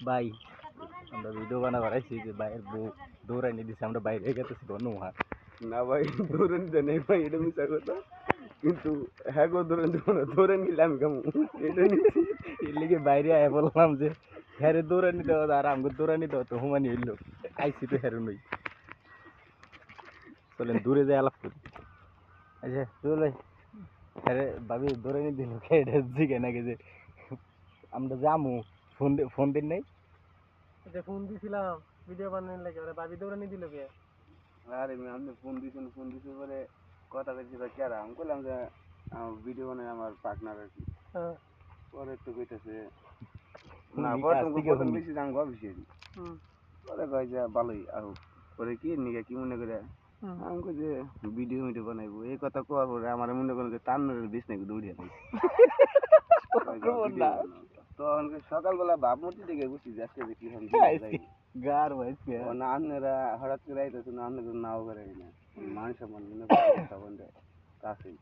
ভাই আমরা ভিডিও বানাবার আইছি যে ভাইয়ের বউ দৌড়ানি দিছে আমরা বাইরে গেতেছি কোনো না ভাই ধরে নিতে নেই ভাই, এটা মিশা কথা। কিন্তু হ্যাঁ গো ধরে নিতে না, ধরে নিলে আমি কেমন এটা নিচ্ছি। এর লিগে বাইরে আয়া বললাম যে হ্যাঁ দৌড়ানি দেওয়া আর আমাকে দৌড়ানি দেওয়া তো হুমানি হইলো আইসি তো হ্যারো নই চলেন দূরে যাই আলাপ করি। আচ্ছা চলে হ্যাঁ ভাবি দৌড়ানি দিল এটা জিগে নাকি যে আমরা যামু ফোন দিন নাই যে ফোন দিছিলাম ভিডিও বানানোর লাগে ওরা ভাবি দৌড়ানি দিল কে? আরে আপনি ফোন দিছেন পরে কথা বলছি ভাই কেরা, আমি বললাম যে ভিডিও বানাই আমার পার্টনার আর কি। হ্যাঁ পরে তো কইতেছে না, প্রথম বেশি দাম গো বেশি। পরে কয় যে ভালোই আহ, পরে কি নিকে কি মনে করে আমি কই যে ভিডিও বানাইবো এই কথা কোয়ার পরে আমার মনে করেন যে টান্নের বিষ নাকি দৌড়িয়া দিই। তখন সকালবেলা ভাবমূর্তি থেকে বুঝছি যে আজকে যে কি হবে গার হয়েছে না, আপনারা হঠাৎ করে আইতেছে না, আপনাদের নাও করে না মানুষ মনে তখন কাছেই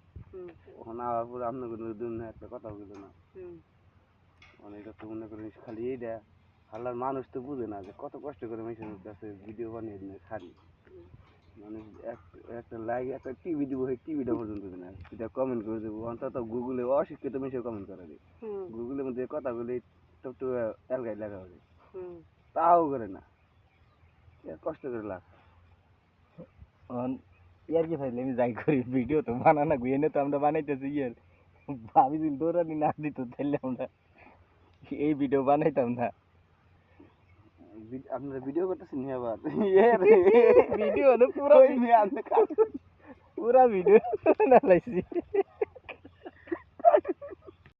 ওখানে আওয়ার পরে আপনার দুন একটা কথা বলতো না অনেক তো মনে করেন খালি এইটা হাল্লার মানুষ তো বুঝে না যে কত কষ্ট করে মানুষের কাছে ভিডিও বানিয়ে দিনে খালি মানুষ একটা লাইক একটা টিভি দিব টিভিটা পর্যন্ত না সেটা কমেন্ট করে দেবো অন্তত গুগলে অশিক্ষিত মিশে কমেন্ট করে দেয় গুগলের মধ্যে কথাগুলি একটু এলগাই লাগা হবে তাও করে না কষ্ট করে লাগ ইয়ার কি ফাইলে আমি যাই করি ভিডিও তো বানানা গুইনে তো আমরা বানাইতেছি ইয়ার ভাবি দিন দৌড়ানি না দিত তাহলে আমরা এই ভিডিও বানাইতাম না। আপনারা ভিডিও করতেছেন আবার ভিডিও না পুরো ভিডিও না লাইছি